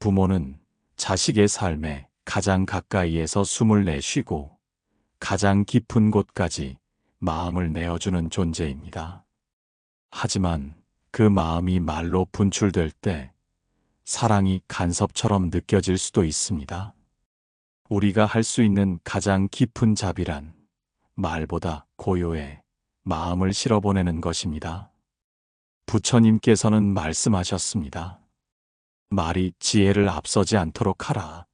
부모는 자식의 삶에 가장 가까이에서 숨을 내쉬고 가장 깊은 곳까지 마음을 내어주는 존재입니다. 하지만 그 마음이 말로 분출될 때 사랑이 간섭처럼 느껴질 수도 있습니다. 우리가 할 수 있는 가장 깊은 자비란 말보다 고요에 마음을 실어보내는 것입니다. 부처님께서는 말씀하셨습니다. 말이 지혜를 앞서지 않도록 하라.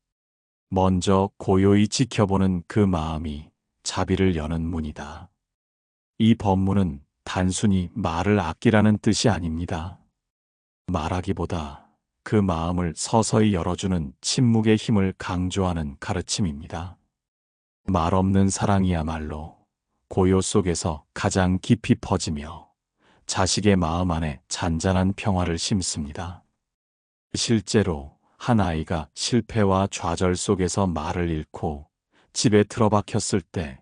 먼저 고요히 지켜보는 그 마음이 자비를 여는 문이다. 이 법문은 단순히 말을 아끼라는 뜻이 아닙니다. 말하기보다 그 마음을 서서히 열어주는 침묵의 힘을 강조하는 가르침입니다. 말 없는 사랑이야말로 고요 속에서 가장 깊이 퍼지며 자식의 마음 안에 잔잔한 평화를 심습니다. 실제로 한 아이가 실패와 좌절 속에서 말을 잃고 집에 틀어박혔을 때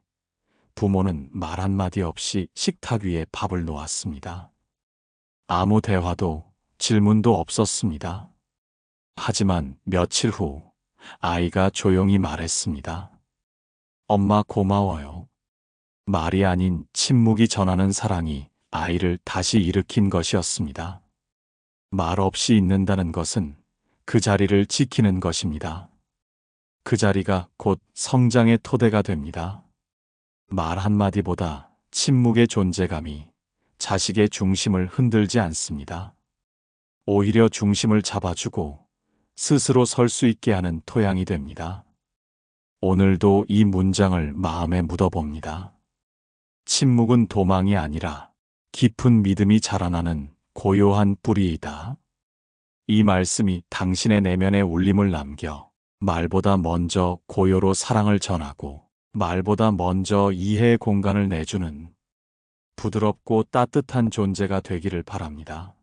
부모는 말 한마디 없이 식탁 위에 밥을 놓았습니다. 아무 대화도 질문도 없었습니다. 하지만 며칠 후 아이가 조용히 말했습니다. 엄마 고마워요. 말이 아닌 침묵이 전하는 사랑이 아이를 다시 일으킨 것이었습니다. 말 없이 있는다는 것은 그 자리를 지키는 것입니다. 그 자리가 곧 성장의 토대가 됩니다. 말 한마디보다 침묵의 존재감이 자식의 중심을 흔들지 않습니다. 오히려 중심을 잡아주고 스스로 설 수 있게 하는 토양이 됩니다. 오늘도 이 문장을 마음에 묻어봅니다. 침묵은 도망이 아니라 깊은 믿음이 자라나는 고요한 뿌리이다. 이 말씀이 당신의 내면에 울림을 남겨 말보다 먼저 고요로 사랑을 전하고 말보다 먼저 이해의 공간을 내주는 부드럽고 따뜻한 존재가 되기를 바랍니다.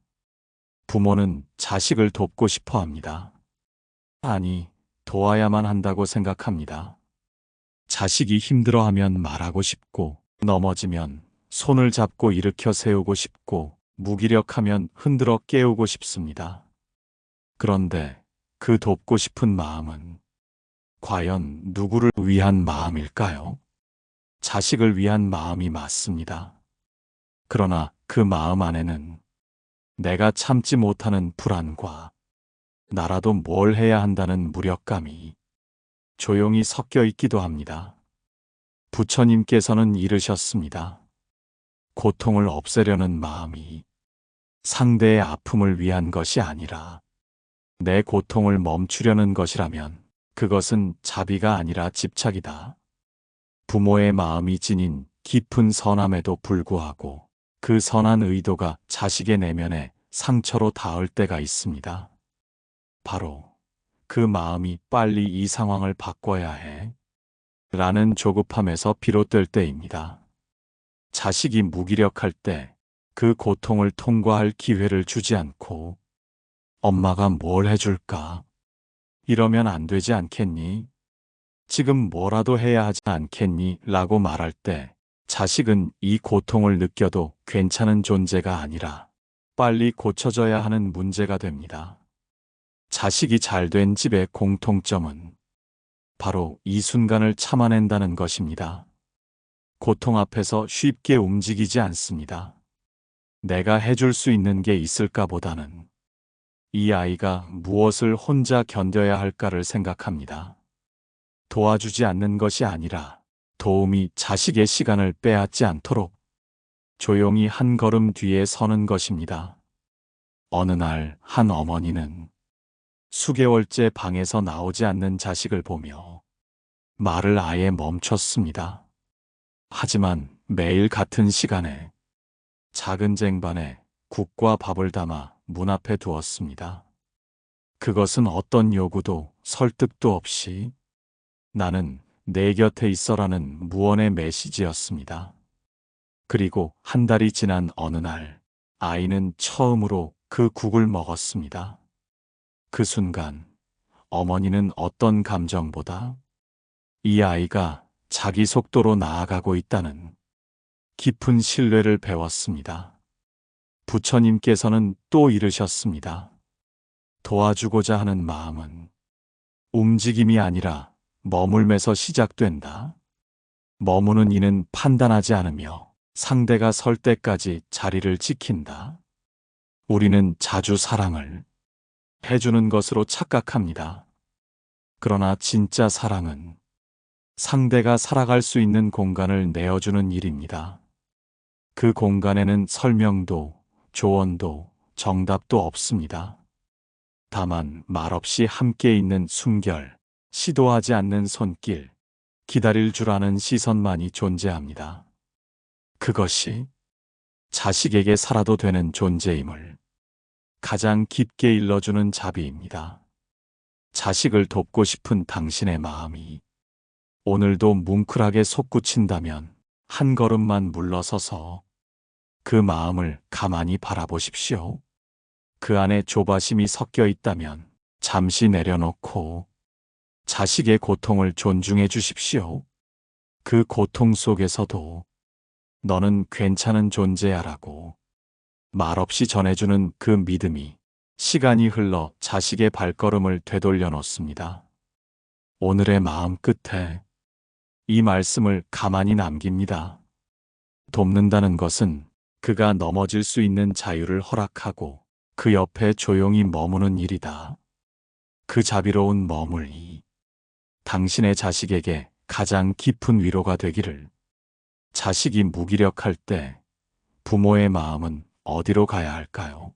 부모는 자식을 돕고 싶어 합니다. 아니, 도와야만 한다고 생각합니다. 자식이 힘들어하면 말하고 싶고, 넘어지면 손을 잡고 일으켜 세우고 싶고, 무기력하면 흔들어 깨우고 싶습니다. 그런데 그 돕고 싶은 마음은 과연 누구를 위한 마음일까요? 자식을 위한 마음이 맞습니다. 그러나 그 마음 안에는 내가 참지 못하는 불안과 나라도 뭘 해야 한다는 무력감이 조용히 섞여 있기도 합니다. 부처님께서는 이르셨습니다. 고통을 없애려는 마음이 상대의 아픔을 위한 것이 아니라 내 고통을 멈추려는 것이라면 그것은 자비가 아니라 집착이다. 부모의 마음이 지닌 깊은 선함에도 불구하고 그 선한 의도가 자식의 내면에 상처로 닿을 때가 있습니다. 바로 그 마음이 빨리 이 상황을 바꿔야 해 라는 조급함에서 비롯될 때입니다. 자식이 무기력할 때 그 고통을 통과할 기회를 주지 않고 엄마가 뭘 해줄까? 이러면 안 되지 않겠니? 지금 뭐라도 해야 하지 않겠니? 라고 말할 때 자식은 이 고통을 느껴도 괜찮은 존재가 아니라 빨리 고쳐져야 하는 문제가 됩니다. 자식이 잘된 집의 공통점은 바로 이 순간을 참아낸다는 것입니다. 고통 앞에서 쉽게 움직이지 않습니다. 내가 해줄 수 있는 게 있을까 보다는 이 아이가 무엇을 혼자 견뎌야 할까를 생각합니다. 도와주지 않는 것이 아니라 도움이 자식의 시간을 빼앗지 않도록 조용히 한 걸음 뒤에 서는 것입니다. 어느 날 한 어머니는 수개월째 방에서 나오지 않는 자식을 보며 말을 아예 멈췄습니다. 하지만 매일 같은 시간에 작은 쟁반에 국과 밥을 담아 문 앞에 두었습니다. 그것은 어떤 요구도 설득도 없이 나는 내 곁에 있어라는 무언의 메시지였습니다. 그리고 한 달이 지난 어느 날 아이는 처음으로 그 국을 먹었습니다. 그 순간 어머니는 어떤 감정보다 이 아이가 자기 속도로 나아가고 있다는 깊은 신뢰를 배웠습니다. 부처님께서는 또 이르셨습니다. 도와주고자 하는 마음은 움직임이 아니라 머물면서 시작된다. 머무는 이는 판단하지 않으며 상대가 설 때까지 자리를 지킨다. 우리는 자주 사랑을 해주는 것으로 착각합니다. 그러나 진짜 사랑은 상대가 살아갈 수 있는 공간을 내어주는 일입니다. 그 공간에는 설명도, 조언도, 정답도 없습니다. 다만 말없이 함께 있는 숨결, 시도하지 않는 손길, 기다릴 줄 아는 시선만이 존재합니다. 그것이 자식에게 살아도 되는 존재임을 가장 깊게 일러주는 자비입니다. 자식을 돕고 싶은 당신의 마음이 오늘도 뭉클하게 솟구친다면 한 걸음만 물러서서 그 마음을 가만히 바라보십시오. 그 안에 조바심이 섞여 있다면 잠시 내려놓고 자식의 고통을 존중해 주십시오. 그 고통 속에서도 너는 괜찮은 존재야라고 말없이 전해주는 그 믿음이 시간이 흘러 자식의 발걸음을 되돌려 놓습니다. 오늘의 마음 끝에 이 말씀을 가만히 남깁니다. 돕는다는 것은 그가 넘어질 수 있는 자유를 허락하고 그 옆에 조용히 머무는 일이다. 그 자비로운 머물이 당신의 자식에게 가장 깊은 위로가 되기를. 자식이 무기력할 때 부모의 마음은 어디로 가야 할까요?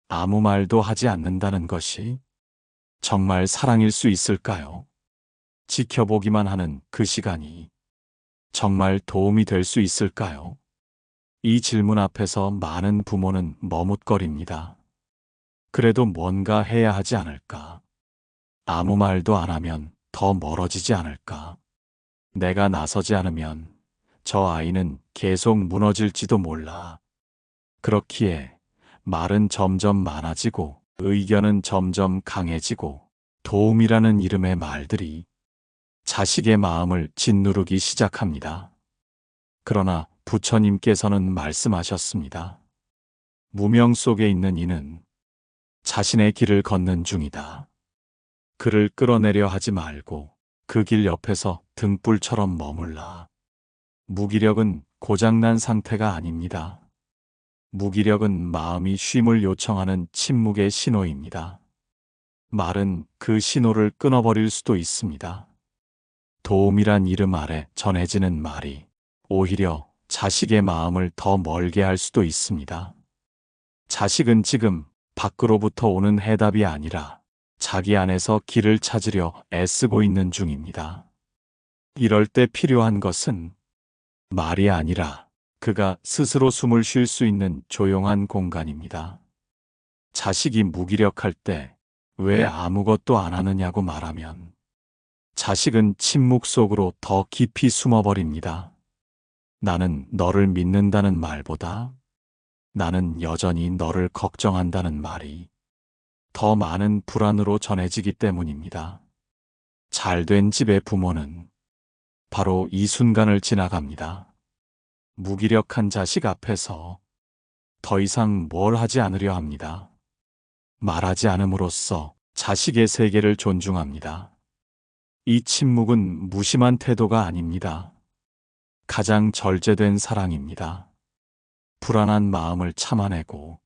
아무 말도 하지 않는다는 것이 정말 사랑일 수 있을까요? 지켜보기만 하는 그 시간이 정말 도움이 될 수 있을까요? 이 질문 앞에서 많은 부모는 머뭇거립니다. 그래도 뭔가 해야 하지 않을까? 아무 말도 안 하면 더 멀어지지 않을까? 내가 나서지 않으면 저 아이는 계속 무너질지도 몰라. 그렇기에 말은 점점 많아지고 의견은 점점 강해지고 도움이라는 이름의 말들이 자식의 마음을 짓누르기 시작합니다. 그러나 부처님께서는 말씀하셨습니다. 무명 속에 있는 이는 자신의 길을 걷는 중이다. 그를 끌어내려 하지 말고 그 길 옆에서 등불처럼 머물라. 무기력은 고장난 상태가 아닙니다. 무기력은 마음이 쉼을 요청하는 침묵의 신호입니다. 말은 그 신호를 끊어버릴 수도 있습니다. 도움이란 이름 아래 전해지는 말이 오히려 자식의 마음을 더 멀게 할 수도 있습니다. 자식은 지금 밖으로부터 오는 해답이 아니라 자기 안에서 길을 찾으려 애쓰고 있는 중입니다. 이럴 때 필요한 것은 말이 아니라 그가 스스로 숨을 쉴 수 있는 조용한 공간입니다. 자식이 무기력할 때 왜 아무것도 안 하느냐고 말하면 자식은 침묵 속으로 더 깊이 숨어버립니다. 나는 너를 믿는다는 말보다 나는 여전히 너를 걱정한다는 말이 더 많은 불안으로 전해지기 때문입니다. 잘된 집의 부모는 바로 이 순간을 지나갑니다. 무기력한 자식 앞에서 더 이상 뭘 하지 않으려 합니다. 말하지 않음으로써 자식의 세계를 존중합니다. 이 침묵은 무심한 태도가 아닙니다. 가장 절제된 사랑입니다. 불안한 마음을 참아내고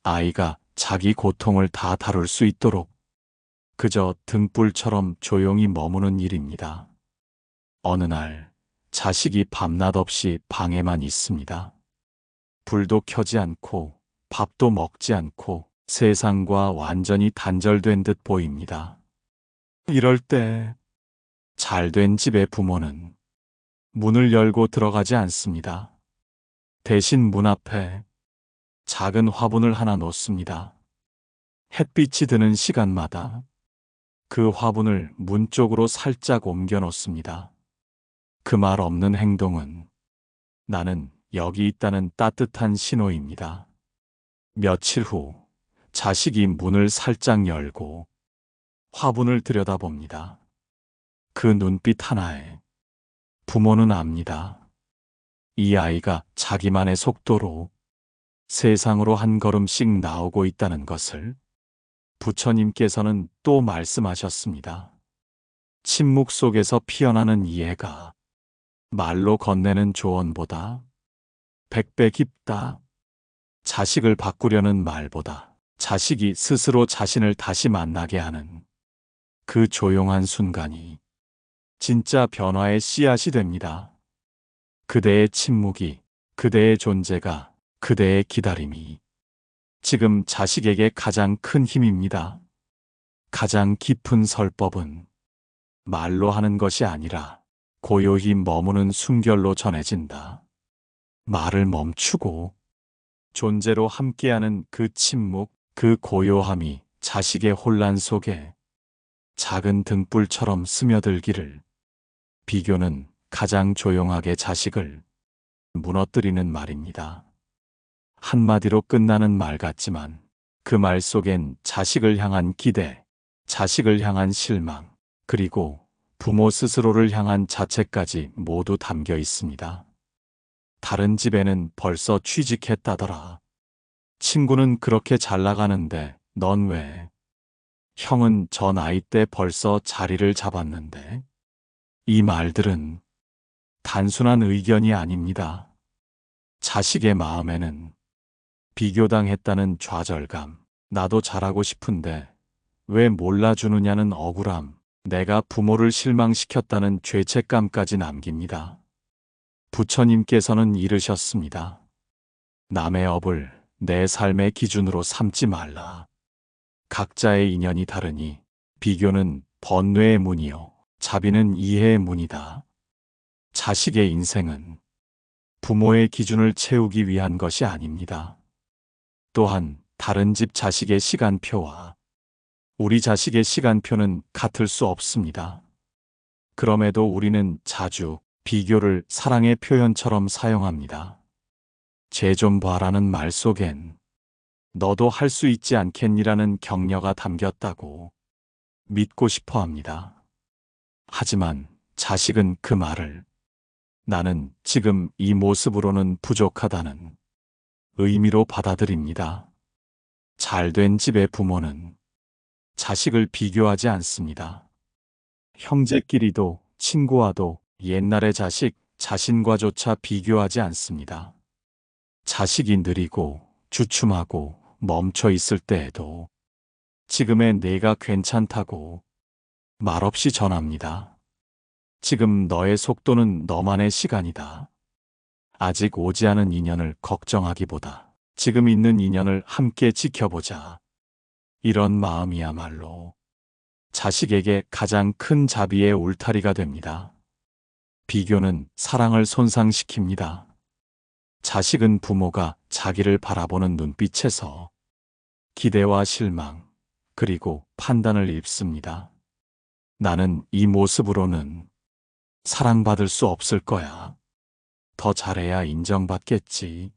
아이가 자기 고통을 다 다룰 수 있도록 그저 등불처럼 조용히 머무는 일입니다. 어느 날 자식이 밤낮 없이 방에만 있습니다. 불도 켜지 않고 밥도 먹지 않고 세상과 완전히 단절된 듯 보입니다. 이럴 때 잘된 집의 부모는 문을 열고 들어가지 않습니다. 대신 문 앞에 작은 화분을 하나 놓습니다. 햇빛이 드는 시간마다 그 화분을 문 쪽으로 살짝 옮겨 놓습니다. 그 말 없는 행동은 나는 여기 있다는 따뜻한 신호입니다. 며칠 후 자식이 문을 살짝 열고 화분을 들여다봅니다. 그 눈빛 하나에 부모는 압니다. 이 아이가 자기만의 속도로 세상으로 한 걸음씩 나오고 있다는 것을. 부처님께서는 또 말씀하셨습니다. 침묵 속에서 피어나는 이해가 말로 건네는 조언보다 100배 깊다. 자식을 바꾸려는 말보다 자식이 스스로 자신을 다시 만나게 하는 그 조용한 순간이 진짜 변화의 씨앗이 됩니다. 그대의 침묵이, 그대의 존재가, 그대의 기다림이 지금 자식에게 가장 큰 힘입니다. 가장 깊은 설법은 말로 하는 것이 아니라 고요히 머무는 숨결로 전해진다. 말을 멈추고 존재로 함께하는 그 침묵, 그 고요함이 자식의 혼란 속에 작은 등불처럼 스며들기를. 비교는 가장 조용하게 자식을 무너뜨리는 말입니다. 한마디로 끝나는 말 같지만 그 말 속엔 자식을 향한 기대, 자식을 향한 실망, 그리고 부모 스스로를 향한 자책까지 모두 담겨 있습니다. 다른 집에는 벌써 취직했다더라. 친구는 그렇게 잘 나가는데 넌 왜? 형은 저 나이 때 벌써 자리를 잡았는데. 이 말들은 단순한 의견이 아닙니다. 자식의 마음에는 비교당했다는 좌절감, 나도 잘하고 싶은데 왜 몰라주느냐는 억울함, 내가 부모를 실망시켰다는 죄책감까지 남깁니다. 부처님께서는 이르셨습니다. 남의 업을 내 삶의 기준으로 삼지 말라. 각자의 인연이 다르니 비교는 번뇌의 문이요, 자비는 이해의 문이다. 자식의 인생은 부모의 기준을 채우기 위한 것이 아닙니다. 또한 다른 집 자식의 시간표와 우리 자식의 시간표는 같을 수 없습니다. 그럼에도 우리는 자주 비교를 사랑의 표현처럼 사용합니다. 쟤 좀 봐라는 말 속엔 너도 할 수 있지 않겠니라는 격려가 담겼다고 믿고 싶어 합니다. 하지만 자식은 그 말을 나는 지금 이 모습으로는 부족하다는 의미로 받아들입니다. 잘된 집의 부모는 자식을 비교하지 않습니다. 형제끼리도 친구와도 옛날의 자식, 자신과조차 비교하지 않습니다. 자식이 느리고 주춤하고 멈춰 있을 때에도 지금의 내가 괜찮다고 말없이 전합니다. 지금 너의 속도는 너만의 시간이다. 아직 오지 않은 인연을 걱정하기보다 지금 있는 인연을 함께 지켜보자. 이런 마음이야말로 자식에게 가장 큰 자비의 울타리가 됩니다. 비교는 사랑을 손상시킵니다. 자식은 부모가 자기를 바라보는 눈빛에서 기대와 실망, 그리고 판단을 입습니다. 나는 이 모습으로는 사랑받을 수 없을 거야. 더 잘해야 인정받겠지.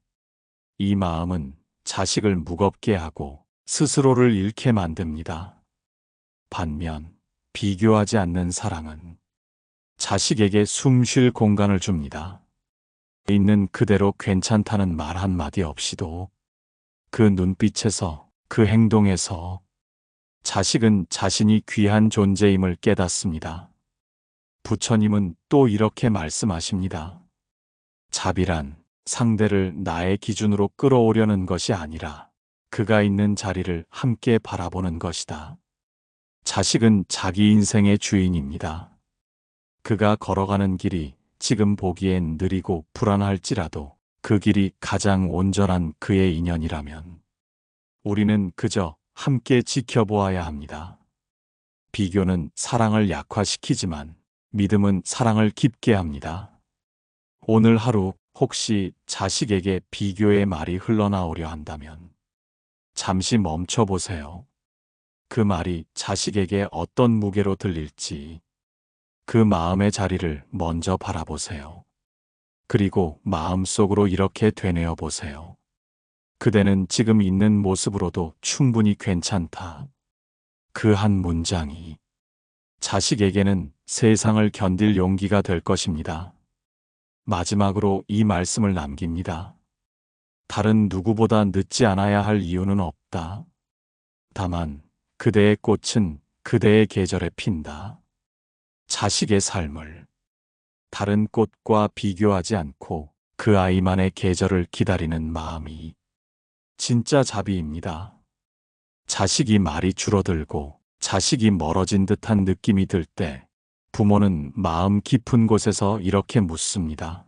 이 마음은 자식을 무겁게 하고 스스로를 잃게 만듭니다. 반면 비교하지 않는 사랑은 자식에게 숨 쉴 공간을 줍니다. 있는 그대로 괜찮다는 말 한마디 없이도 그 눈빛에서, 그 행동에서 자식은 자신이 귀한 존재임을 깨닫습니다. 부처님은 또 이렇게 말씀하십니다. 자비란 상대를 나의 기준으로 끌어오려는 것이 아니라 그가 있는 자리를 함께 바라보는 것이다. 자식은 자기 인생의 주인입니다. 그가 걸어가는 길이 지금 보기엔 느리고 불안할지라도 그 길이 가장 온전한 그의 인연이라면 우리는 그저 함께 지켜보아야 합니다. 비교는 사랑을 약화시키지만 믿음은 사랑을 깊게 합니다. 오늘 하루 혹시 자식에게 비교의 말이 흘러나오려 한다면 잠시 멈춰보세요. 그 말이 자식에게 어떤 무게로 들릴지 그 마음의 자리를 먼저 바라보세요. 그리고 마음속으로 이렇게 되뇌어 보세요. 그대는 지금 있는 모습으로도 충분히 괜찮다. 그 한 문장이 자식에게는 세상을 견딜 용기가 될 것입니다. 마지막으로 이 말씀을 남깁니다. 다른 누구보다 늦지 않아야 할 이유는 없다. 다만 그대의 꽃은 그대의 계절에 핀다. 자식의 삶을 다른 꽃과 비교하지 않고 그 아이만의 계절을 기다리는 마음이 진짜 자비입니다. 자식이 말이 줄어들고 자식이 멀어진 듯한 느낌이 들 때 부모는 마음 깊은 곳에서 이렇게 묻습니다.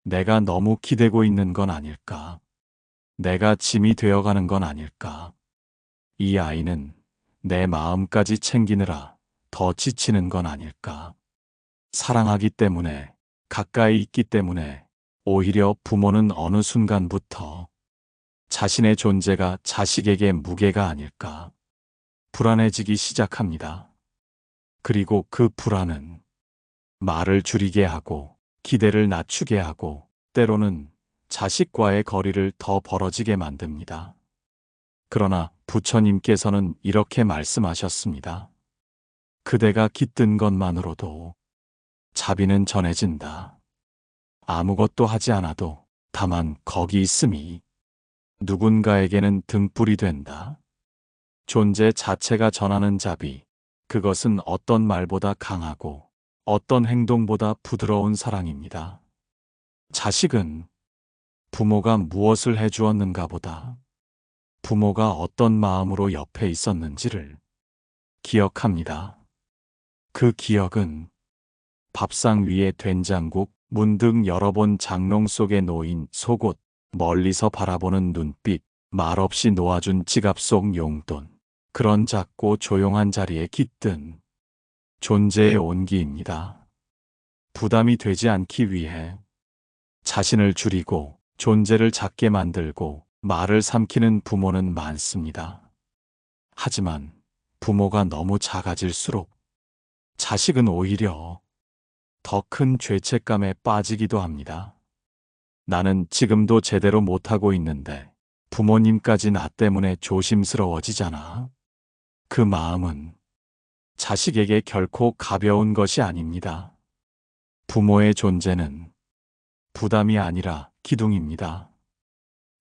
내가 너무 기대고 있는 건 아닐까? 내가 짐이 되어가는 건 아닐까? 이 아이는 내 마음까지 챙기느라 더 지치는 건 아닐까? 사랑하기 때문에, 가까이 있기 때문에 오히려 부모는 어느 순간부터 자신의 존재가 자식에게 무게가 아닐까 불안해지기 시작합니다. 그리고 그 불안은 말을 줄이게 하고 기대를 낮추게 하고 때로는 자식과의 거리를 더 벌어지게 만듭니다. 그러나 부처님께서는 이렇게 말씀하셨습니다. 그대가 깃든 것만으로도 자비는 전해진다. 아무것도 하지 않아도 다만 거기 있음이 누군가에게는 등불이 된다. 존재 자체가 전하는 자비, 그것은 어떤 말보다 강하고 어떤 행동보다 부드러운 사랑입니다. 자식은 부모가 무엇을 해주었는가 보다 부모가 어떤 마음으로 옆에 있었는지를 기억합니다. 그 기억은 밥상 위에 된장국, 문득 열어본 장롱 속에 놓인 속옷, 멀리서 바라보는 눈빛, 말없이 놓아준 지갑 속 용돈, 그런 작고 조용한 자리에 깃든 존재의 온기입니다. 부담이 되지 않기 위해 자신을 줄이고 존재를 작게 만들고 말을 삼키는 부모는 많습니다. 하지만 부모가 너무 작아질수록 자식은 오히려 더 큰 죄책감에 빠지기도 합니다. 나는 지금도 제대로 못하고 있는데 부모님까지 나 때문에 조심스러워지잖아. 그 마음은 자식에게 결코 가벼운 것이 아닙니다. 부모의 존재는 부담이 아니라 기둥입니다.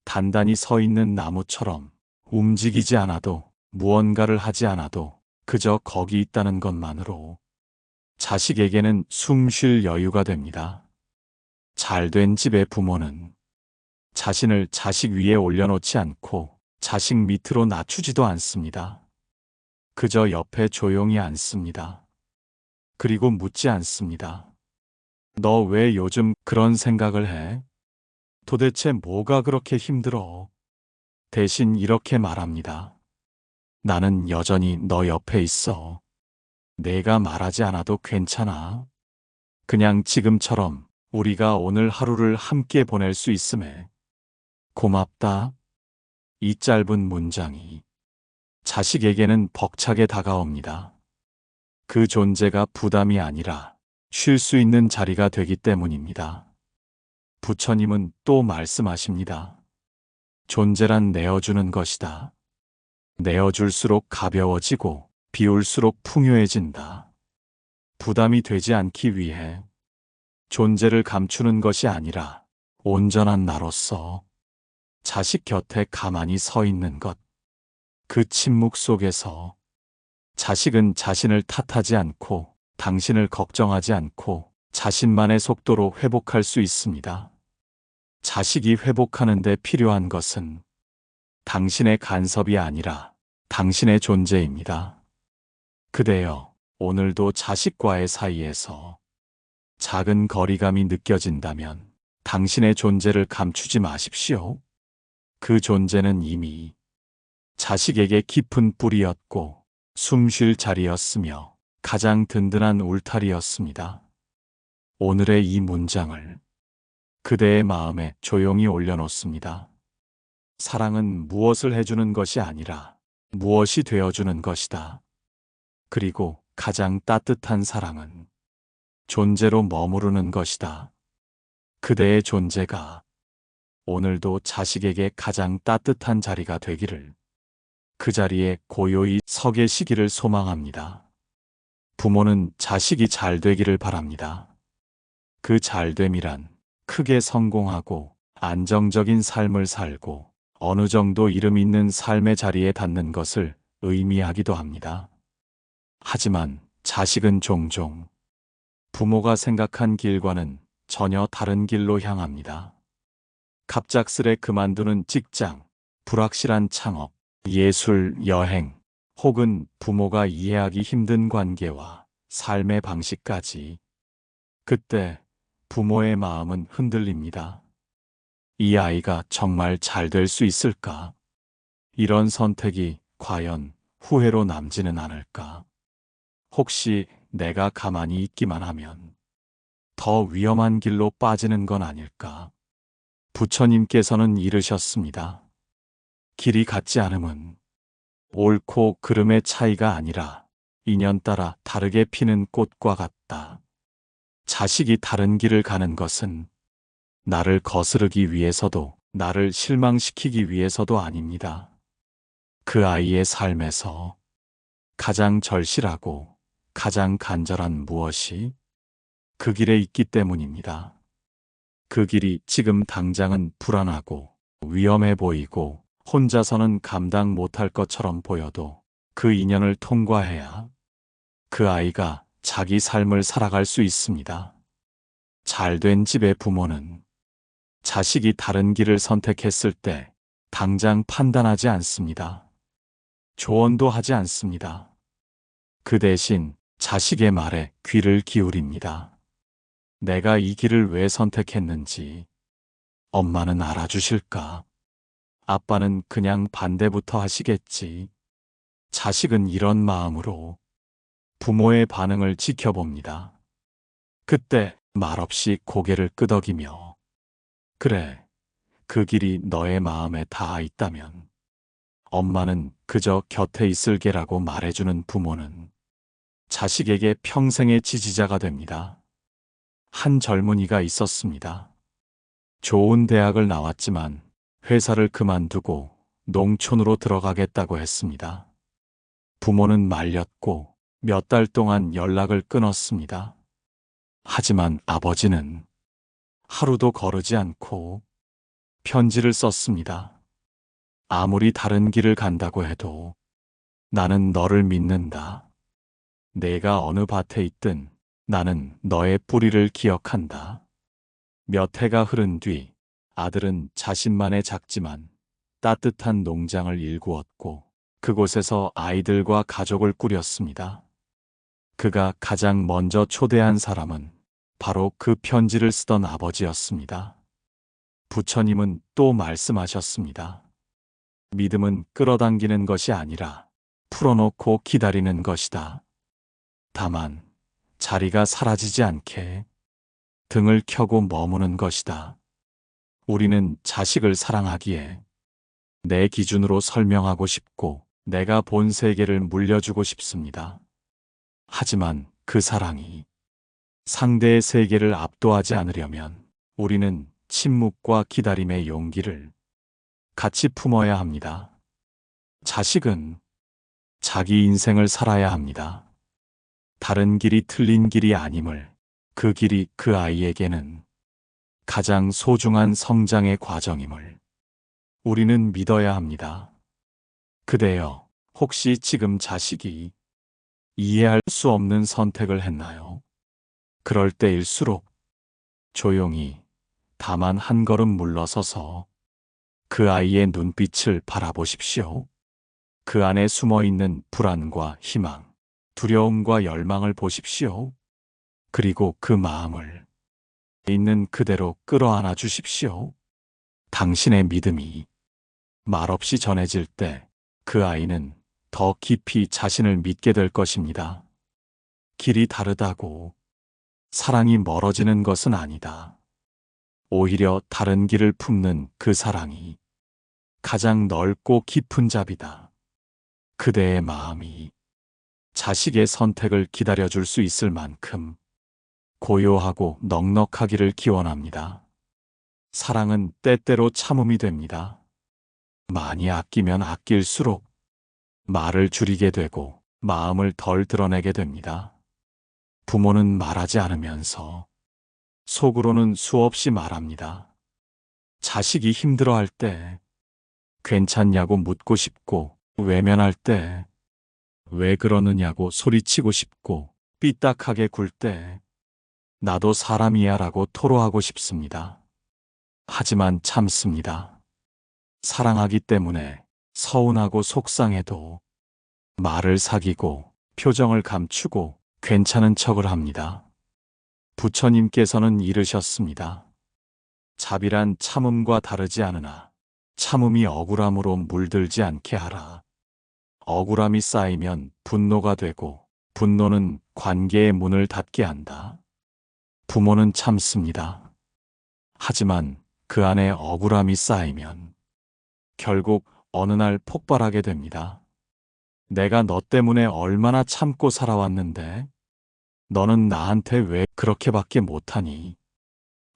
단단히 서 있는 나무처럼 움직이지 않아도 무언가를 하지 않아도 그저 거기 있다는 것만으로 자식에게는 숨 쉴 여유가 됩니다. 잘된 집의 부모는 자신을 자식 위에 올려놓지 않고 자식 밑으로 낮추지도 않습니다. 그저 옆에 조용히 앉습니다. 그리고 묻지 않습니다. 너 왜 요즘 그런 생각을 해? 도대체 뭐가 그렇게 힘들어? 대신 이렇게 말합니다. 나는 여전히 너 옆에 있어. 내가 말하지 않아도 괜찮아. 그냥 지금처럼 우리가 오늘 하루를 함께 보낼 수 있음에 고맙다. 이 짧은 문장이 자식에게는 벅차게 다가옵니다. 그 존재가 부담이 아니라 쉴 수 있는 자리가 되기 때문입니다. 부처님은 또 말씀하십니다. 존재란 내어주는 것이다. 내어줄수록 가벼워지고 비울수록 풍요해진다. 부담이 되지 않기 위해 존재를 감추는 것이 아니라 온전한 나로서 자식 곁에 가만히 서 있는 것. 그 침묵 속에서 자식은 자신을 탓하지 않고 당신을 걱정하지 않고 자신만의 속도로 회복할 수 있습니다. 자식이 회복하는 데 필요한 것은 당신의 간섭이 아니라 당신의 존재입니다. 그대여, 오늘도 자식과의 사이에서 작은 거리감이 느껴진다면 당신의 존재를 감추지 마십시오. 그 존재는 이미 자식에게 깊은 뿌리였고 숨 쉴 자리였으며 가장 든든한 울타리였습니다. 오늘의 이 문장을 그대의 마음에 조용히 올려놓습니다. 사랑은 무엇을 해주는 것이 아니라 무엇이 되어주는 것이다. 그리고 가장 따뜻한 사랑은 존재로 머무르는 것이다. 그대의 존재가 오늘도 자식에게 가장 따뜻한 자리가 되기를, 그 자리에 고요히 서 계시기를 소망합니다. 부모는 자식이 잘 되기를 바랍니다. 그 잘됨이란 크게 성공하고 안정적인 삶을 살고 어느 정도 이름 있는 삶의 자리에 닿는 것을 의미하기도 합니다. 하지만 자식은 종종 부모가 생각한 길과는 전혀 다른 길로 향합니다. 갑작스레 그만두는 직장, 불확실한 창업, 예술, 여행, 혹은 부모가 이해하기 힘든 관계와 삶의 방식까지. 그때 부모의 마음은 흔들립니다. 이 아이가 정말 잘 될 수 있을까? 이런 선택이 과연 후회로 남지는 않을까? 혹시 내가 가만히 있기만 하면 더 위험한 길로 빠지는 건 아닐까? 부처님께서는 이르셨습니다. 길이 같지 않음은 옳고 그름의 차이가 아니라 인연 따라 다르게 피는 꽃과 같다. 자식이 다른 길을 가는 것은 나를 거스르기 위해서도 나를 실망시키기 위해서도 아닙니다. 그 아이의 삶에서 가장 절실하고 가장 간절한 무엇이 그 길에 있기 때문입니다. 그 길이 지금 당장은 불안하고 위험해 보이고 혼자서는 감당 못할 것처럼 보여도 그 인연을 통과해야 그 아이가 자기 삶을 살아갈 수 있습니다. 잘된 집의 부모는 자식이 다른 길을 선택했을 때 당장 판단하지 않습니다. 조언도 하지 않습니다. 그 대신 자식의 말에 귀를 기울입니다. 내가 이 길을 왜 선택했는지 엄마는 알아주실까? 아빠는 그냥 반대부터 하시겠지. 자식은 이런 마음으로 부모의 반응을 지켜봅니다. 그때 말없이 고개를 끄덕이며 그래, 그 길이 너의 마음에 닿아 있다면 엄마는 그저 곁에 있을게라고 말해주는 부모는 자식에게 평생의 지지자가 됩니다. 한 젊은이가 있었습니다. 좋은 대학을 나왔지만 회사를 그만두고 농촌으로 들어가겠다고 했습니다. 부모는 말렸고 몇 달 동안 연락을 끊었습니다. 하지만 아버지는 하루도 거르지 않고 편지를 썼습니다. 아무리 다른 길을 간다고 해도 나는 너를 믿는다. 내가 어느 밭에 있든 나는 너의 뿌리를 기억한다. 몇 해가 흐른 뒤 아들은 자신만의 작지만 따뜻한 농장을 일구었고 그곳에서 아이들과 가족을 꾸렸습니다. 그가 가장 먼저 초대한 사람은 바로 그 편지를 쓰던 아버지였습니다. 부처님은 또 말씀하셨습니다. 믿음은 끌어당기는 것이 아니라 풀어놓고 기다리는 것이다. 다만 자리가 사라지지 않게 등을 켜고 머무는 것이다. 우리는 자식을 사랑하기에 내 기준으로 설명하고 싶고 내가 본 세계를 물려주고 싶습니다. 하지만 그 사랑이 상대의 세계를 압도하지 않으려면 우리는 침묵과 기다림의 용기를 같이 품어야 합니다. 자식은 자기 인생을 살아야 합니다. 다른 길이 틀린 길이 아님을, 그 길이 그 아이에게는 가장 소중한 성장의 과정임을 우리는 믿어야 합니다. 그대여, 혹시 지금 자식이 이해할 수 없는 선택을 했나요? 그럴 때일수록 조용히 다만 한 걸음 물러서서 그 아이의 눈빛을 바라보십시오. 그 안에 숨어 있는 불안과 희망, 두려움과 열망을 보십시오. 그리고 그 마음을 있는 그대로 끌어안아 주십시오. 당신의 믿음이 말없이 전해질 때 그 아이는 더 깊이 자신을 믿게 될 것입니다. 길이 다르다고 사랑이 멀어지는 것은 아니다. 오히려 다른 길을 품는 그 사랑이 가장 넓고 깊은 잡이다. 그대의 마음이 자식의 선택을 기다려줄 수 있을 만큼 고요하고 넉넉하기를 기원합니다. 사랑은 때때로 참음이 됩니다. 많이 아끼면 아낄수록 말을 줄이게 되고 마음을 덜 드러내게 됩니다. 부모는 말하지 않으면서 속으로는 수없이 말합니다. 자식이 힘들어할 때, 괜찮냐고 묻고 싶고 외면할 때 왜 그러느냐고 소리치고 싶고 삐딱하게 굴 때 나도 사람이야 라고 토로하고 싶습니다. 하지만 참습니다. 사랑하기 때문에 서운하고 속상해도 말을 사귀고 표정을 감추고 괜찮은 척을 합니다. 부처님께서는 이르셨습니다. 자비란 참음과 다르지 않으나 참음이 억울함으로 물들지 않게 하라. 억울함이 쌓이면 분노가 되고 분노는 관계의 문을 닫게 한다. 부모는 참습니다. 하지만 그 안에 억울함이 쌓이면 결국 어느 날 폭발하게 됩니다. 내가 너 때문에 얼마나 참고 살아왔는데 너는 나한테 왜 그렇게밖에 못하니?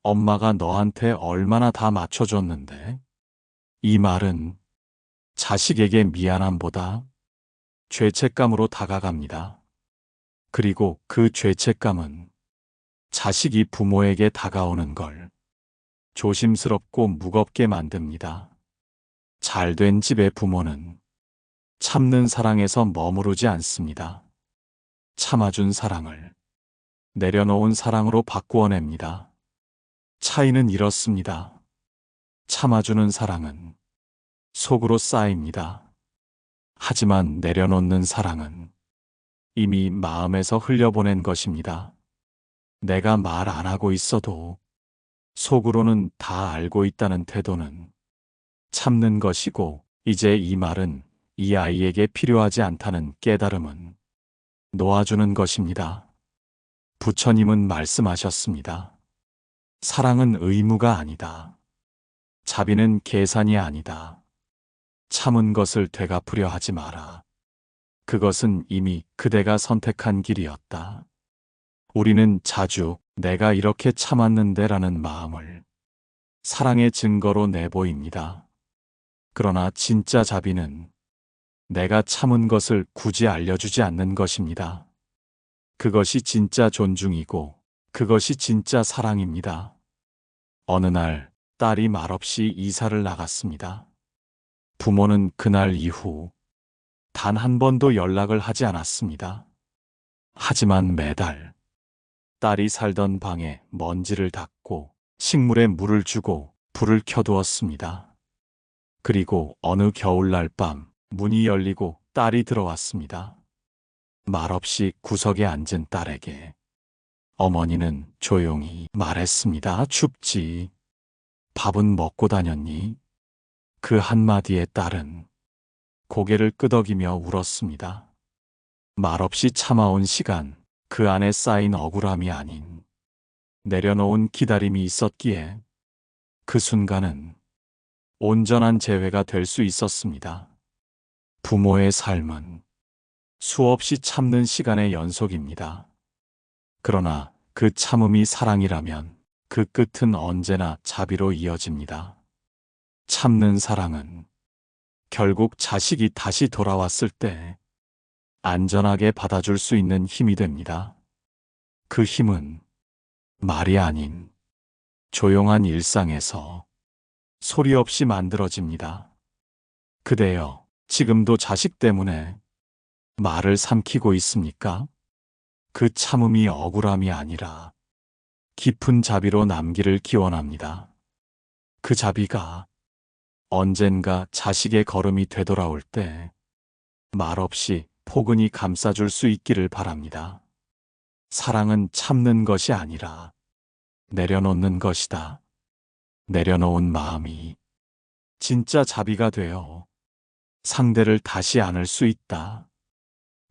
엄마가 너한테 얼마나 다 맞춰줬는데? 이 말은 자식에게 미안함보다 죄책감으로 다가갑니다. 그리고 그 죄책감은 자식이 부모에게 다가오는 걸 조심스럽고 무겁게 만듭니다. 잘된 집의 부모는 참는 사랑에서 머무르지 않습니다. 참아준 사랑을 내려놓은 사랑으로 바꾸어냅니다. 차이는 이렇습니다. 참아주는 사랑은 속으로 쌓입니다. 하지만 내려놓는 사랑은 이미 마음에서 흘려보낸 것입니다. 내가 말 안 하고 있어도 속으로는 다 알고 있다는 태도는 참는 것이고, 이제 이 말은 이 아이에게 필요하지 않다는 깨달음은 놓아주는 것입니다. 부처님은 말씀하셨습니다. 사랑은 의무가 아니다. 자비는 계산이 아니다. 참은 것을 되갚으려 하지 마라. 그것은 이미 그대가 선택한 길이었다. 우리는 자주 내가 이렇게 참았는데 라는 마음을 사랑의 증거로 내보입니다. 그러나 진짜 자비는 내가 참은 것을 굳이 알려주지 않는 것입니다. 그것이 진짜 존중이고 그것이 진짜 사랑입니다. 어느 날 딸이 말없이 이사를 나갔습니다. 부모는 그날 이후 단 한 번도 연락을 하지 않았습니다. 하지만 매달 딸이 살던 방에 먼지를 닦고 식물에 물을 주고 불을 켜두었습니다. 그리고 어느 겨울날 밤 문이 열리고 딸이 들어왔습니다. 말없이 구석에 앉은 딸에게 어머니는 조용히 말했습니다. 춥지. 밥은 먹고 다녔니? 그 한마디에 딸은 고개를 끄덕이며 울었습니다. 말없이 참아온 시간, 그 안에 쌓인 억울함이 아닌 내려놓은 기다림이 있었기에 그 순간은 온전한 재회가 될 수 있었습니다. 부모의 삶은 수없이 참는 시간의 연속입니다. 그러나 그 참음이 사랑이라면 그 끝은 언제나 자비로 이어집니다. 참는 사랑은 결국 자식이 다시 돌아왔을 때 안전하게 받아줄 수 있는 힘이 됩니다. 그 힘은 말이 아닌 조용한 일상에서 소리 없이 만들어집니다. 그대여, 지금도 자식 때문에 말을 삼키고 있습니까? 그 참음이 억울함이 아니라 깊은 자비로 남기를 기원합니다. 그 자비가 언젠가 자식의 걸음이 되돌아올 때 말없이 포근히 감싸줄 수 있기를 바랍니다. 사랑은 참는 것이 아니라 내려놓는 것이다. 내려놓은 마음이 진짜 자비가 되어 상대를 다시 안을 수 있다.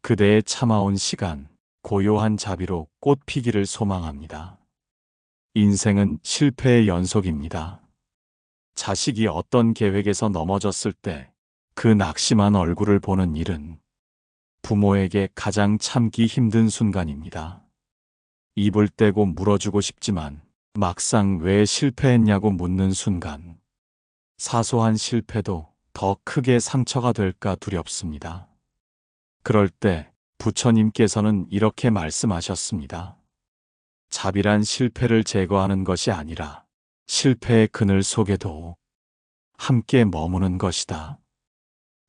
그대의 참아온 시간, 고요한 자비로 꽃 피기를 소망합니다. 인생은 실패의 연속입니다. 자식이 어떤 계획에서 넘어졌을 때 그 낙심한 얼굴을 보는 일은 부모에게 가장 참기 힘든 순간입니다. 입을 떼고 물어주고 싶지만 막상 왜 실패했냐고 묻는 순간 사소한 실패도 더 크게 상처가 될까 두렵습니다. 그럴 때 부처님께서는 이렇게 말씀하셨습니다. 자비란 실패를 제거하는 것이 아니라 실패의 그늘 속에도 함께 머무는 것이다.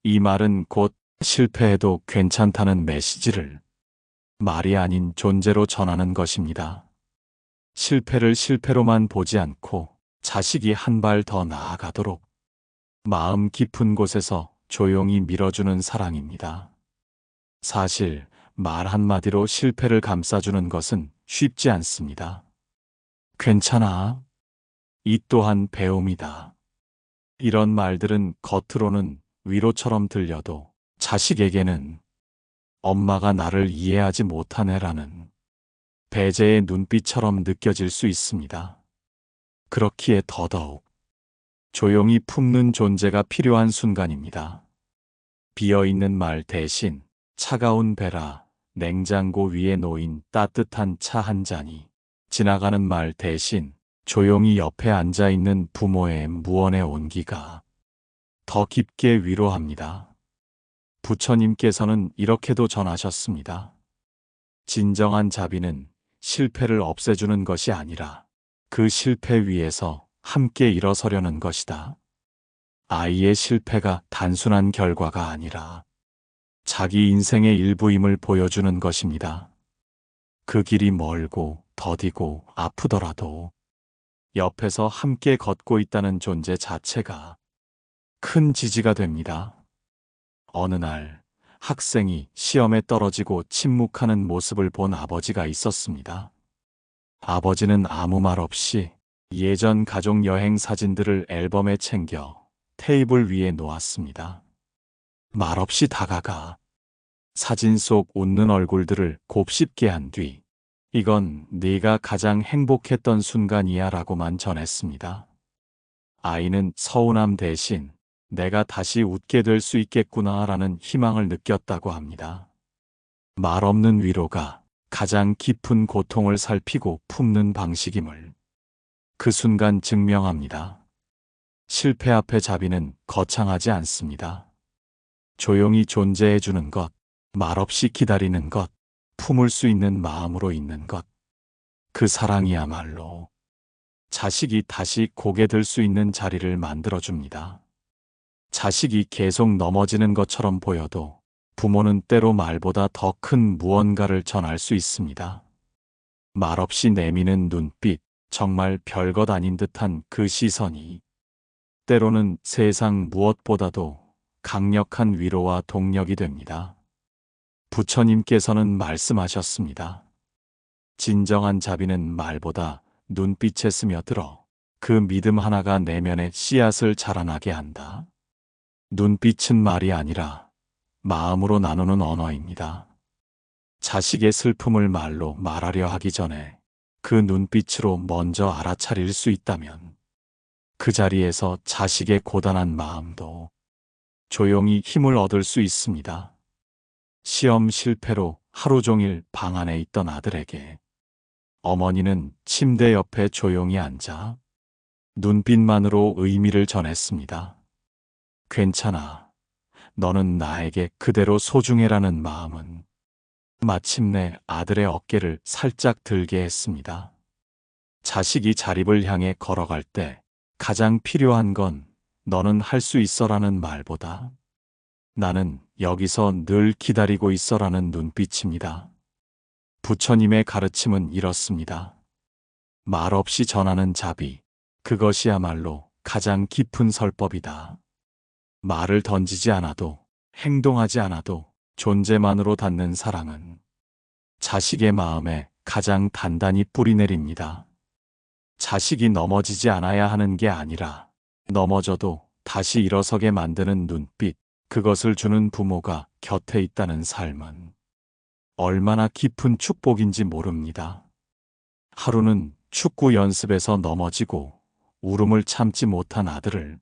이 말은 곧 실패해도 괜찮다는 메시지를 말이 아닌 존재로 전하는 것입니다. 실패를 실패로만 보지 않고 자식이 한 발 더 나아가도록 마음 깊은 곳에서 조용히 밀어주는 사랑입니다. 사실 말 한마디로 실패를 감싸주는 것은 쉽지 않습니다. 괜찮아. 이 또한 배움이다. 이런 말들은 겉으로는 위로처럼 들려도 자식에게는 엄마가 나를 이해하지 못하네라는 배제의 눈빛처럼 느껴질 수 있습니다. 그렇기에 더더욱 조용히 품는 존재가 필요한 순간입니다. 비어있는 말 대신 차가운 베라, 냉장고 위에 놓인 따뜻한 차 한 잔이, 지나가는 말 대신 조용히 옆에 앉아있는 부모의 무언의 온기가 더 깊게 위로합니다. 부처님께서는 이렇게도 전하셨습니다. 진정한 자비는 실패를 없애주는 것이 아니라 그 실패 위에서 함께 일어서려는 것이다. 아이의 실패가 단순한 결과가 아니라 자기 인생의 일부임을 보여주는 것입니다. 그 길이 멀고 더디고 아프더라도 옆에서 함께 걷고 있다는 존재 자체가 큰 지지가 됩니다. 어느 날 학생이 시험에 떨어지고 침묵하는 모습을 본 아버지가 있었습니다. 아버지는 아무 말 없이 예전 가족 여행 사진들을 앨범에 챙겨 테이블 위에 놓았습니다. 말없이 다가가 사진 속 웃는 얼굴들을 곱씹게 한 뒤, 이건 네가 가장 행복했던 순간이야 라고만 전했습니다. 아이는 서운함 대신 내가 다시 웃게 될 수 있겠구나 라는 희망을 느꼈다고 합니다. 말 없는 위로가 가장 깊은 고통을 살피고 품는 방식임을 그 순간 증명합니다. 실패 앞에 자비는 거창하지 않습니다. 조용히 존재해주는 것, 말없이 기다리는 것, 품을 수 있는 마음으로 있는 것. 그 사랑이야말로 자식이 다시 고개 들 수 있는 자리를 만들어줍니다. 자식이 계속 넘어지는 것처럼 보여도 부모는 때로 말보다 더 큰 무언가를 전할 수 있습니다. 말없이 내미는 눈빛, 정말 별것 아닌 듯한 그 시선이 때로는 세상 무엇보다도 강력한 위로와 동력이 됩니다. 부처님께서는 말씀하셨습니다. 진정한 자비는 말보다 눈빛에 스며들어 그 믿음 하나가 내면에 씨앗을 자라나게 한다. 눈빛은 말이 아니라 마음으로 나누는 언어입니다. 자식의 슬픔을 말로 말하려 하기 전에 그 눈빛으로 먼저 알아차릴 수 있다면 그 자리에서 자식의 고단한 마음도 조용히 힘을 얻을 수 있습니다. 시험 실패로 하루 종일 방 안에 있던 아들에게 어머니는 침대 옆에 조용히 앉아 눈빛만으로 의미를 전했습니다. 괜찮아. 너는 나에게 그대로 소중해라는 마음은 마침내 아들의 어깨를 살짝 들게 했습니다. 자식이 자립을 향해 걸어갈 때 가장 필요한 건 너는 할 수 있어라는 말보다 나는 여기서 늘 기다리고 있어라는 눈빛입니다. 부처님의 가르침은 이렇습니다. 말 없이 전하는 자비, 그것이야말로 가장 깊은 설법이다. 말을 던지지 않아도, 행동하지 않아도 존재만으로 닿는 사랑은 자식의 마음에 가장 단단히 뿌리내립니다. 자식이 넘어지지 않아야 하는 게 아니라 넘어져도 다시 일어서게 만드는 눈빛, 그것을 주는 부모가 곁에 있다는 삶은 얼마나 깊은 축복인지 모릅니다. 하루는 축구 연습에서 넘어지고 울음을 참지 못한 아들을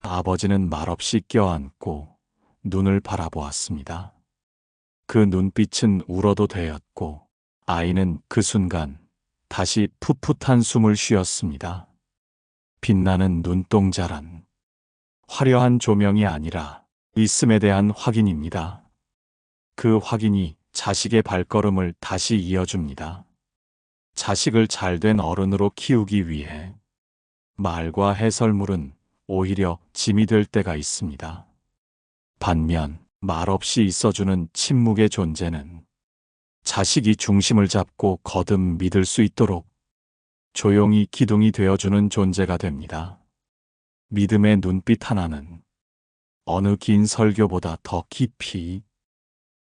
아버지는 말없이 껴안고 눈을 바라보았습니다. 그 눈빛은 울어도 되었고 아이는 그 순간 다시 풋풋한 숨을 쉬었습니다. 빛나는 눈동자란 화려한 조명이 아니라 있음에 대한 확인입니다. 그 확인이 자식의 발걸음을 다시 이어줍니다. 자식을 잘된 어른으로 키우기 위해 말과 해설물은 오히려 짐이 될 때가 있습니다. 반면 말없이 있어주는 침묵의 존재는 자식이 중심을 잡고 거듭 믿을 수 있도록 조용히 기둥이 되어주는 존재가 됩니다. 믿음의 눈빛 하나는 어느 긴 설교보다 더 깊이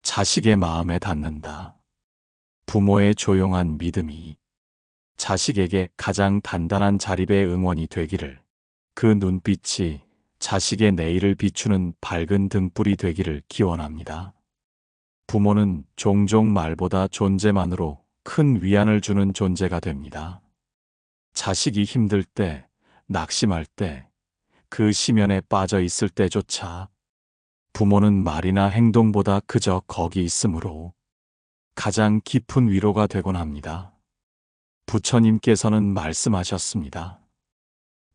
자식의 마음에 닿는다. 부모의 조용한 믿음이 자식에게 가장 단단한 자립의 응원이 되기를, 그 눈빛이 자식의 내일을 비추는 밝은 등불이 되기를 기원합니다. 부모는 종종 말보다 존재만으로 큰 위안을 주는 존재가 됩니다. 자식이 힘들 때, 낙심할 때, 그 심연에 빠져 있을 때조차 부모는 말이나 행동보다 그저 거기 있으므로 가장 깊은 위로가 되곤 합니다. 부처님께서는 말씀하셨습니다.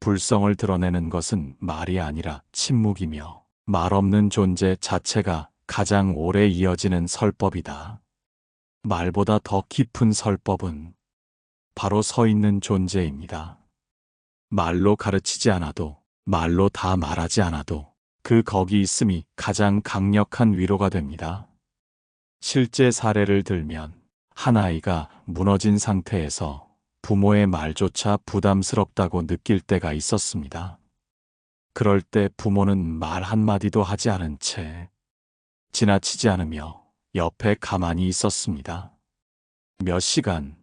불성을 드러내는 것은 말이 아니라 침묵이며 말 없는 존재 자체가 가장 오래 이어지는 설법이다. 말보다 더 깊은 설법은 바로 서 있는 존재입니다. 말로 가르치지 않아도, 말로 다 말하지 않아도 그 거기 있음이 가장 강력한 위로가 됩니다. 실제 사례를 들면 한 아이가 무너진 상태에서 부모의 말조차 부담스럽다고 느낄 때가 있었습니다. 그럴 때 부모는 말 한마디도 하지 않은 채 지나치지 않으며 옆에 가만히 있었습니다. 몇 시간,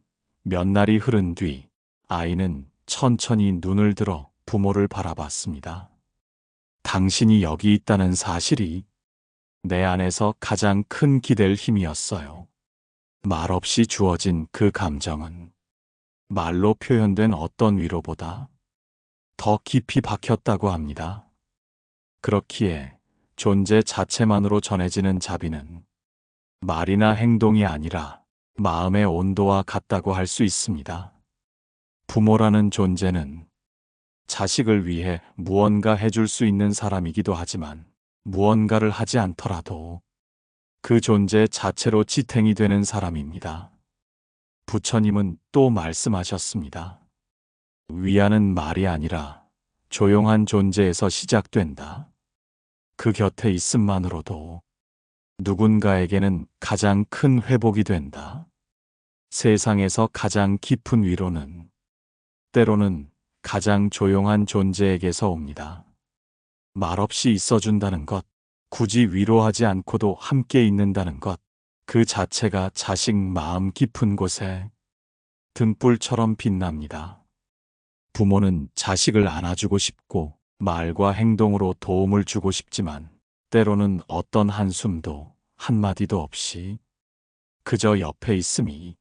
몇 날이 흐른 뒤 아이는 천천히 눈을 들어 부모를 바라봤습니다. 당신이 여기 있다는 사실이 내 안에서 가장 큰 기댈 힘이었어요. 말없이 주어진 그 감정은 말로 표현된 어떤 위로보다 더 깊이 박혔다고 합니다. 그렇기에 존재 자체만으로 전해지는 자비는 말이나 행동이 아니라 마음의 온도와 같다고 할 수 있습니다. 부모라는 존재는 자식을 위해 무언가 해줄 수 있는 사람이기도 하지만 무언가를 하지 않더라도 그 존재 자체로 지탱이 되는 사람입니다. 부처님은 또 말씀하셨습니다. 위안은 말이 아니라 조용한 존재에서 시작된다. 그 곁에 있음만으로도 누군가에게는 가장 큰 회복이 된다. 세상에서 가장 깊은 위로는 때로는 가장 조용한 존재에게서 옵니다. 말없이 있어준다는 것, 굳이 위로하지 않고도 함께 있는다는 것, 그 자체가 자식 마음 깊은 곳에 등불처럼 빛납니다. 부모는 자식을 안아주고 싶고 말과 행동으로 도움을 주고 싶지만 때로는 어떤 한숨도 한마디도 없이 그저 옆에 있음이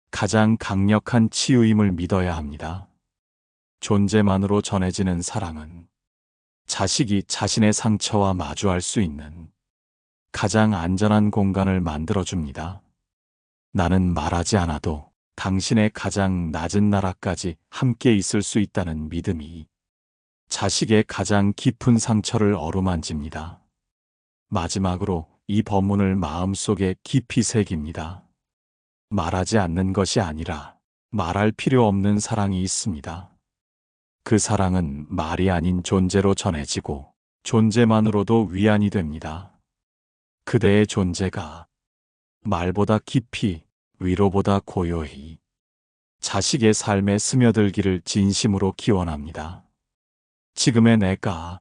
가장 강력한 치유임을 믿어야 합니다. 존재만으로 전해지는 사랑은 자식이 자신의 상처와 마주할 수 있는 가장 안전한 공간을 만들어줍니다. 나는 말하지 않아도 당신의 가장 낮은 나라까지 함께 있을 수 있다는 믿음이 자식의 가장 깊은 상처를 어루만집니다. 마지막으로 이 법문을 마음속에 깊이 새깁니다. 말하지 않는 것이 아니라 말할 필요 없는 사랑이 있습니다. 그 사랑은 말이 아닌 존재로 전해지고 존재만으로도 위안이 됩니다. 그대의 존재가 말보다 깊이, 위로보다 고요히 자식의 삶에 스며들기를 진심으로 기원합니다. 지금의 내가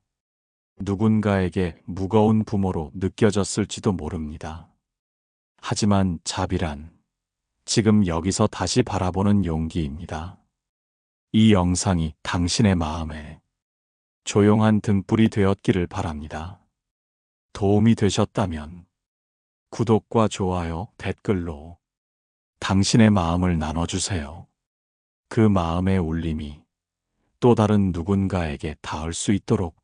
누군가에게 무거운 부모로 느껴졌을지도 모릅니다. 하지만 자비란 지금 여기서 다시 바라보는 용기입니다. 이 영상이 당신의 마음에 조용한 등불이 되었기를 바랍니다. 도움이 되셨다면 구독과 좋아요, 댓글로 당신의 마음을 나눠주세요. 그 마음의 울림이 또 다른 누군가에게 닿을 수 있도록